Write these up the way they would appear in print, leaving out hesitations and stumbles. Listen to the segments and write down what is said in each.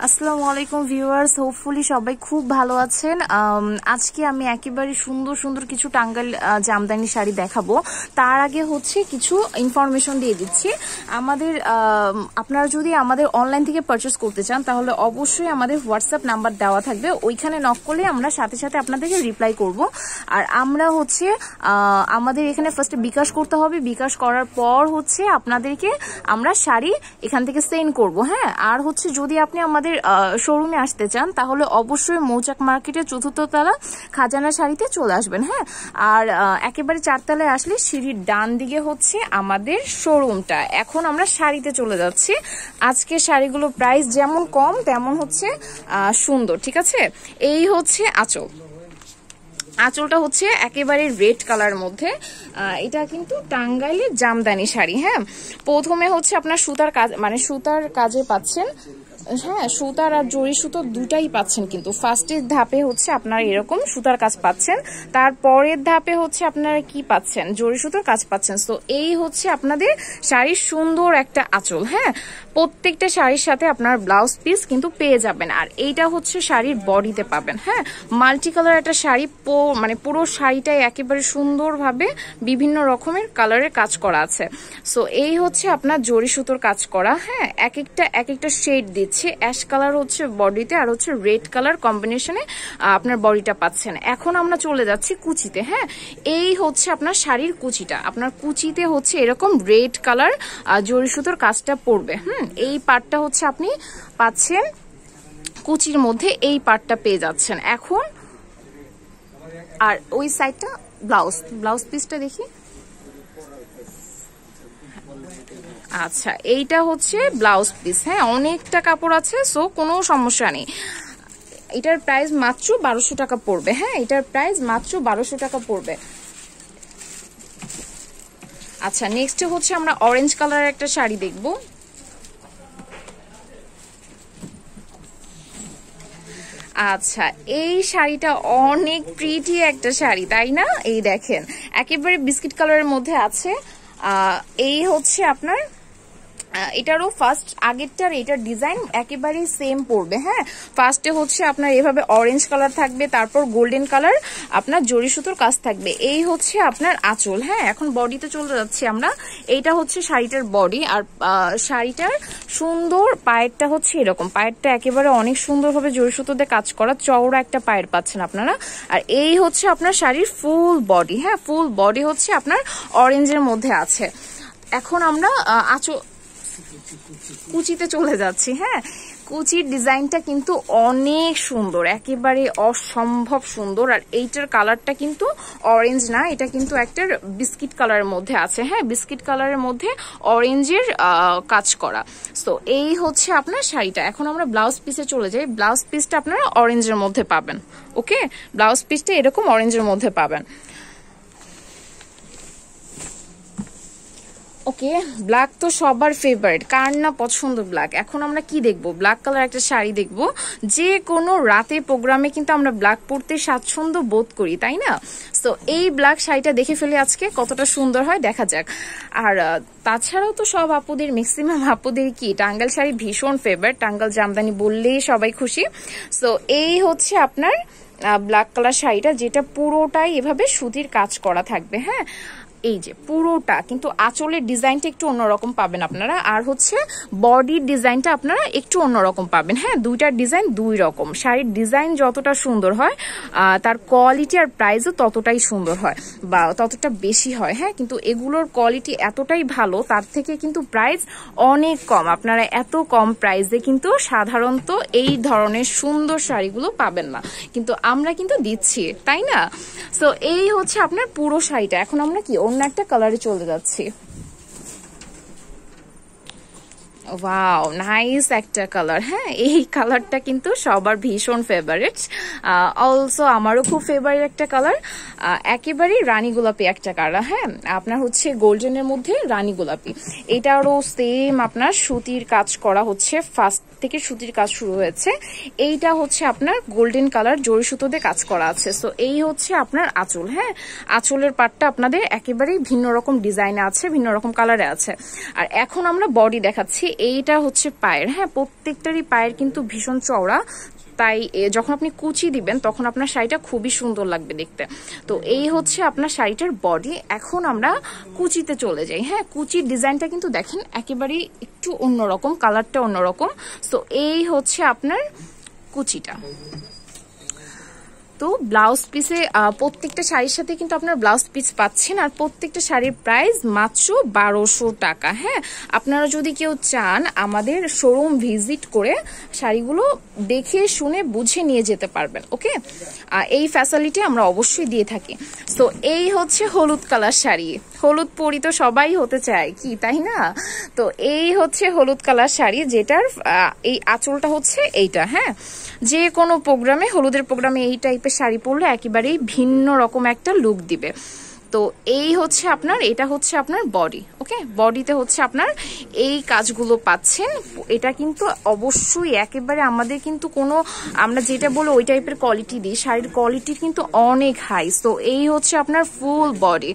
আসসালামু আলাইকুম viewers, hopefully সবাই খুব ভালো আছেন। আজকে আমি একেবারে সুন্দর সুন্দর কিছু টাঙ্গাইল জামদানি শাড়ি দেখাবো। তার আগে হচ্ছে কিছু ইনফরমেশন দিয়ে দিচ্ছি। আপনারা যদি আমাদের অনলাইন থেকে পারচেস করতে চান তাহলে অবশ্যই আমাদের হোয়াটসঅ্যাপ নাম্বার দেওয়া থাকবে, ওইখানে নক করলে আমরা সাথে সাথে আপনাদেরকে রিপ্লাই করব। আর আমরা হচ্ছে আমাদের এখানে ফার্স্টে বিকাশ করতে হবে, বিকাশ করার পর হচ্ছে আপনাদেরকে আমরা শাড়ি এখান থেকে সেন্ড করব। হ্যাঁ, আর হচ্ছে যদি আপনি আমাদের শোরুমে আসতে চান তাহলে অবশ্যই মৌচাক মার্কেটের ৪র্থ তলা খাজানা শাড়িতে চলে আসবেন। হ্যাঁ, আর একেবারে ৪ তলায় আসলে সিঁড়ির ডান দিকে হচ্ছে আমাদের শোরুমটা। এখন আমরা শাড়িতে চলে যাচ্ছি। আজকে শাড়িগুলো প্রাইস যেমন কম তেমন হচ্ছে সুন্দর। ঠিক আছে, এই হচ্ছে আঁচল। আঁচলটা হচ্ছে একেবারে রেড কালার মধ্যে। এটা কিন্তু টাঙ্গাইলের জামদানি শাড়ি। হ্যাঁ, প্রথমে হচ্ছে আপনার সুতার কাজ, মানে সুতার কাজে পাচ্ছেন। হ্যাঁ, সুতার আর জরি সুতো দুটাই পাচ্ছেন, কিন্তু ফার্স্টের ধাপে হচ্ছে আপনারা এরকম সুতার কাজ পাচ্ছেন, তারপরের ধাপে হচ্ছে আপনারা কি পাচ্ছেন, জরি সুতোর কাজ পাচ্ছেন। তো এই হচ্ছে আপনাদের শাড়ির সুন্দর একটা আঁচল। হ্যাঁ, প্রত্যেকটা শাড়ির সাথে আপনার ব্লাউজ পিস কিন্তু পেয়ে যাবেন। আর এইটা হচ্ছে শাড়ির বডিতে পাবেন। হ্যাঁ, মাল্টি কালার একটা শাড়ি, মানে পুরো শাড়িটাই একেবারে সুন্দরভাবে বিভিন্ন রকমের কালারের কাজ করা আছে। সো এই হচ্ছে আপনার জরি সুতোর কাজ করা। হ্যাঁ, এক একটা শেড দিচ্ছে। অ্যাশ কালার হচ্ছে বডিতে, আর হচ্ছে রেড কালার কম্বিনেশনে আপনার বডিটা পাচ্ছেন। এখন আমরা চলে যাচ্ছি কুচিতে। হ্যাঁ, এই হচ্ছে আপনার শাড়ির কুচিটা। আপনার কুচিতে হচ্ছে এরকম রেড কালার জরি সুতোর কাজটা পড়বে। এই পার্টটা হচ্ছে আপনি পাচ্ছেন কুচির মধ্যে, এই পার্টটা পেয়ে যাচ্ছেন এখন। আর ওই সাইডটা ব্লাউজ পিসটা দেখি। আচ্ছা, এইটা হচ্ছে ব্লাউজ পিস। হ্যাঁ, অনেকটা কাপড় আছে, সো কোনো সমস্যা নেই। এটার প্রাইস মাত্র 1200 টাকা পড়বে। হ্যাঁ, এটার প্রাইস মাত্র 1200 টাকা পড়বে। আচ্ছা, নেক্সট হচ্ছে আমরা অরেঞ্জ কালারের একটা শাড়ি দেখব। আচ্ছা, এই শাড়িটা অনেক প্রিটি একটা শাড়ি, তাই না? এই দেখেন, একেবারে বিস্কিট কালারের মধ্যে আছে। এই হচ্ছে আপনার এটারও ফার্স্ট আগেরটার এটার ডিজাইন একেবারেই সেম পড়বে। হ্যাঁ, ফার্স্টে হচ্ছে আপনার এভাবে অরেঞ্জ কালার থাকবে, তারপর গোল্ডেন কালার আপনার জরি সুতোর কাজ থাকবে। এই হচ্ছে আপনার আঁচল। হ্যাঁ, এখন বডিতে চলে যাচ্ছি আমরা। এইটা হচ্ছে শাড়িটার বডি। আর শাড়িটার সুন্দর পায়েরটা হচ্ছে এরকম, পায়েরটা একেবারে অনেক সুন্দরভাবে জরি সুতো দিয়ে কাজ করা, চওড়া একটা পায়ের পাচ্ছেন আপনারা। আর এই হচ্ছে আপনার শাড়ির ফুল বডি। হ্যাঁ, ফুল বডি হচ্ছে আপনার অরেঞ্জের মধ্যে আছে। এখন আমরা কুচিতে চলে যাচ্ছি। হ্যাঁ, কুচির ডিজাইনটা কিন্তু অনেক সুন্দর, একেবারে অসম্ভব সুন্দর। আর এইটার কালারটা কিন্তু অরেঞ্জ না, এটা কিন্তু একটা বিস্কিট কালারের মধ্যে আছে। হ্যাঁ, বিস্কিট কালারের মধ্যে অরেঞ্জের কাজ করা। সো এই হচ্ছে আপনার শাড়িটা। এখন আমরা ব্লাউজ পিসে চলে যাই। ব্লাউজ পিসটা আপনারা অরেঞ্জের মধ্যে পাবেন। ওকে, ব্লাউজ পিসটা এরকম অরেঞ্জের মধ্যে পাবেন। ওকে, ব্ল্যাক তো সবার ফেভারিট, কার না পছন্দ ব্ল্যাক। এখন আমরা কি দেখবো? ব্ল্যাক কালার একটা শাড়ি দেখবো। যে কোনো রাতে প্রোগ্রামে কিন্তু আমরা ব্ল্যাক পরতে স্বাচ্ছন্দ্য বোধ করি, তাই না? তো এই ব্ল্যাক শাড়িটা দেখে ফেলে আজকে কতটা সুন্দর হয় দেখা যাক। আর তাছাড়াও তো সব আপুদের, ম্যাক্সিমাম আপুদের কি টাঙ্গাইল শাড়ি ভীষণ ফেভারিট, টাঙ্গাইল জামদানি বললেই সবাই খুশি। সো এই হচ্ছে আপনার ব্ল্যাক কালার শাড়িটা, যেটা পুরোটাই এভাবে সুতির কাজ করা থাকবে। হ্যাঁ, এই যে পুরোটা কিন্তু আঁচলের ডিজাইনটা একটু অন্যরকম পাবেন আপনারা, আর হচ্ছে বডির ডিজাইনটা আপনারা একটু অন্যরকম পাবেন। হ্যাঁ, দুইটার ডিজাইন দুই রকম। শাড়ির ডিজাইন যতটা সুন্দর হয় তার কোয়ালিটি আর প্রাইসও ততটাই সুন্দর হয় বা ততটা বেশি হয়। হ্যাঁ, কিন্তু এগুলোর কোয়ালিটি এতটাই ভালো, তার থেকে কিন্তু প্রাইস অনেক কম। আপনারা এত কম প্রাইসে কিন্তু সাধারণত এই ধরনের সুন্দর শাড়িগুলো পাবেন না, কিন্তু আমরা কিন্তু দিচ্ছি, তাই না? সো এই হচ্ছে আপনার পুরো শাড়িটা। এখন আমরা কি অন্য একটা কালারে চলে যাচ্ছি। ওয়াও, নাইস একটা কালার। হ্যাঁ, এই কালারটা কিন্তু সবার ভীষণ ফেভারিট, অলসো আমারও খুব ফেভারিট একটা কালার। একেবারে রানী গোলাপি একটা কালার। হ্যাঁ, আপনার হচ্ছে গোল্ডেনের মধ্যে রানী গোলাপি। এটারও সেম আপনার সুতির কাজ করা হচ্ছে, ফার্স্ট থেকে সুতির কাজ শুরু হয়েছে। এইটা হচ্ছে আপনার গোল্ডেন কালার জরি সুতো দিয়ে কাজ করা আছে। সো এই হচ্ছে আপনার আঁচল। হ্যাঁ, আঁচলের পাটটা আপনাদের একেবারেই ভিন্ন রকম ডিজাইনে আছে, ভিন্ন রকম কালারে আছে। আর এখন আমরা বডি দেখাচ্ছি। এইটা হচ্ছে পায়ের, হ্যাঁ প্রত্যেকটারই পায়ের কিন্তু ভীষণ চওড়া, তাই যখন আপনি কুচি দিবেন তখন আপনার শাড়িটা খুবই সুন্দর লাগবে দেখতে। তো এই হচ্ছে আপনার শাড়িটার বডি। এখন আমরা কুচিতে চলে যাই। হ্যাঁ, কুচির ডিজাইনটা কিন্তু দেখেন একেবারেই একটু অন্যরকম, কালারটা অন্যরকম। তো এই হচ্ছে আপনার কুচিটা। তো ব্লাউজ পিসে প্রত্যেকটা শাড়ির সাথে কিন্তু আপনার ব্লাউজ পিস পাচ্ছেন, আর প্রত্যেকটা শাড়ির প্রাইস মাত্র 1200 টাকা। হ্যাঁ, আপনারা যদি কেউ চান আমাদের শোরুম ভিজিট করে শাড়িগুলো দেখে শুনে বুঝে নিয়ে যেতে পারবেন। ওকে, এই ফ্যাসিলিটি আমরা অবশ্যই দিয়ে থাকি। তো এই হচ্ছে হলুদ কালার শাড়ি। হলুদ পরি তো সবাই হতে চায় কি, তাই না? তো এই হচ্ছে হলুদ কালার শাড়ি, যেটার এই আঁচলটা হচ্ছে এইটা। হ্যাঁ, যে কোনো প্রোগ্রামে, হলুদের প্রোগ্রামে এই টাইপের শাড়ি পরলে একেবারেই ভিন্ন রকম একটা লুক দিবে। তো এই হচ্ছে আপনার, এটা হচ্ছে আপনার বডি। ওকে, বডিতে হচ্ছে আপনার এই কাজগুলো পাচ্ছেন। এটা কিন্তু অবশ্যই একেবারে আমাদের কিন্তু কোনো, আমরা যেটা বলো ওই টাইপের কোয়ালিটি দিই, শাড়ির কোয়ালিটি কিন্তু অনেক হাই। তো এই হচ্ছে আপনার ফুল বডি।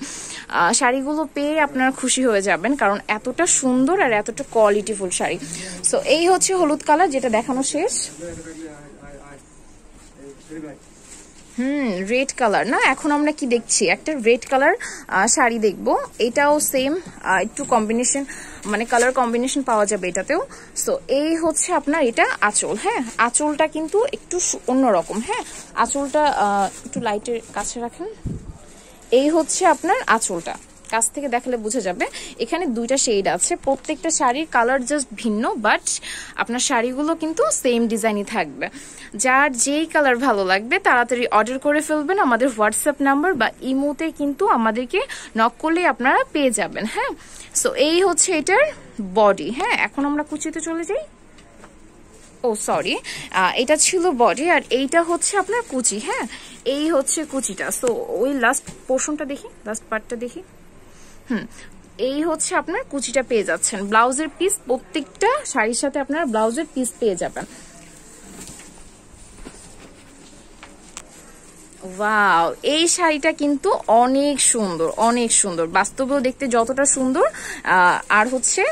শাড়িগুলো পেয়ে আপনারা খুশি হয়ে যাবেন, কারণ এতটা সুন্দর আর এতটা কোয়ালিটিফুল শাড়ি। সো এই হচ্ছে হলুদ কালার, যেটা দেখানো শেষ। রেড কালার না, এখন আমরা কি দেখছি, একটা রেড কালার শাড়ি দেখবো। এটাও সেম, একটু কম্বিনেশন, মানে কালার কম্বিনেশন পাওয়া যাবে এটাতেও। সো এই হচ্ছে আপনার এটা আঁচল। হ্যাঁ, আঁচলটা কিন্তু একটু অন্যরকম। হ্যাঁ, আঁচলটা একটু লাইটের কাছে রাখেন। এই হচ্ছে আপনার আঁচলটা, কাছ থেকে দেখালে বোঝা যাবে। এখানে দুইটা শেড আছে, প্রত্যেকটা শাড়ির কালার জাস্ট ভিন্ন, বাট আপনার শাড়িগুলো কিন্তু সেম ডিজাইনই থাকবে। যার যেই কালার ভালো লাগবে তাড়াতাড়ি অর্ডার করে ফেলবেন। আমাদের হোয়াটসঅ্যাপ নাম্বার বা ইমোতে কিন্তু আমাদেরকে নক করলে আপনারা পেয়ে যাবেন। হ্যাঁ, সো এই হচ্ছে এটার বডি। হ্যাঁ, এখন আমরা কুচিতে চলে যাই। ও সরি, এটা ছিল বডি, আর এইটা হচ্ছে আপনার কুচি। হ্যাঁ, এই হচ্ছে কুচিটা। সো ওই লাস্ট পোর্শনটা দেখি, লাস্ট পার্টটা দেখি। এই হচ্ছে আপনার কুচিটা পেয়ে যাচ্ছেন। ব্লাউজের পিস, প্রত্যেকটা শাড়ির সাথে আপনারা ব্লাউজের পিস পেয়ে যাবেন। ওয়াও, এই শাড়িটা কিন্তু অনেক সুন্দর, অনেক সুন্দর। বাস্তবেও দেখতে যতটা সুন্দর, আর হচ্ছে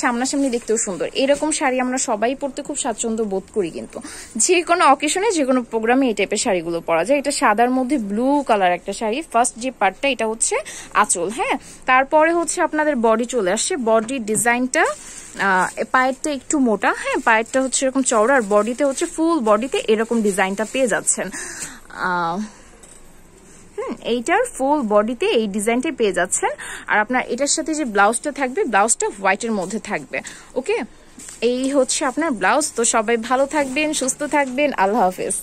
সামনাসামনি দেখতেও সুন্দর। এরকম শাড়ি আমরা সবাই পরতে খুব স্বাচ্ছন্দ্য বোধ করি, কিন্তু যে কোনো অকেশনে, যে কোনো প্রোগ্রামে এই টাইপের শাড়িগুলো পরা যায়। এটা সাদার মধ্যে ব্লু কালার একটা শাড়ি। ফার্স্ট যে পার্টটা, এটা হচ্ছে আঁচল। হ্যাঁ, তারপরে হচ্ছে আপনাদের বডি চলে আসছে। বডির ডিজাইনটা, পায়েরটা একটু মোটা, হ্যাঁ পায়েরটা হচ্ছে এরকম চওড়া, আর বডিতে হচ্ছে ফুল বডিতে এরকম ডিজাইনটা পেয়ে যাচ্ছেন। এইটার ফুল বডিতে এই ডিজাইনটাই পেয়ে যাচ্ছেন। আর আপনার এটার সাথে যে ব্লাউজটা থাকবে, ব্লাউজটা হোয়াইটের মধ্যে থাকবে। ওকে, এই হচ্ছে আপনার ব্লাউজ। তো সবাই ভালো থাকবেন, সুস্থ থাকবেন, আল্লাহ হাফেজ।